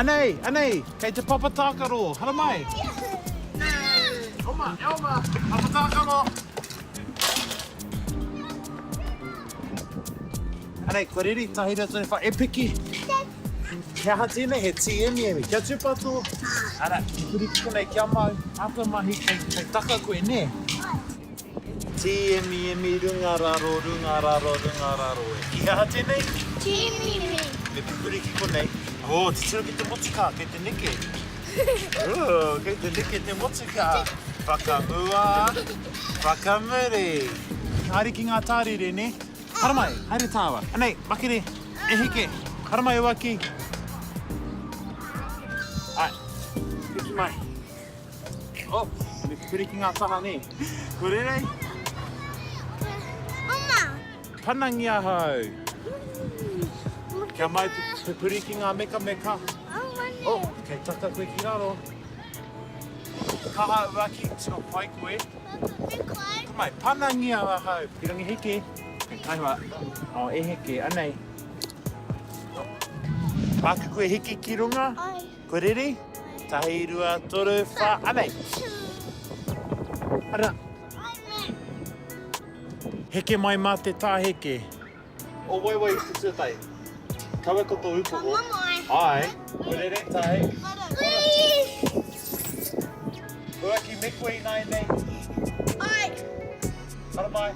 Anei, kei te papatakaro, hara mai. Oma, papatakaro. Anei, koe riri, tahi rā tōne wha e piki. Kia ha tēnei, he ti emi, kia tūpato. Ara, ki puriki konei kia mau, ata mahi, kei taka koe ne. Ti emi, rungararo. Kia ha tēnei? Ti emi. Me puriki konei. Oh, te tiro ki te motuka, kei te neke. Kei te neke te motuka. Whakaua, whakamere. Haere ki ngā tārere, ne? Hara mai, haere tāwa. Anei, makere, e heke. Hara mai, Uaki. Ai, hiki mai. Oh, me puri ki ngā taha, ne? Korerei? Oma. Panangi ahau. Kia mai te puri ki ngā meka. Oh, kei taka koe ki raro. Kaha Uaki, tino pai koe. Ka mai, panangi ahau. Pirangi heke. Kaiwa, o e heke, anei. Pāka koe heke ki runga. Ai. Koe riri? Tahi, rua, toru, wha, anei. Ara. Heke mai mā te tā heke. O wai, te tūtai. Kaua koto upo o. Ai. Koe riri, tahi. Uaki, me koe nai nei. Ai. Hara mai.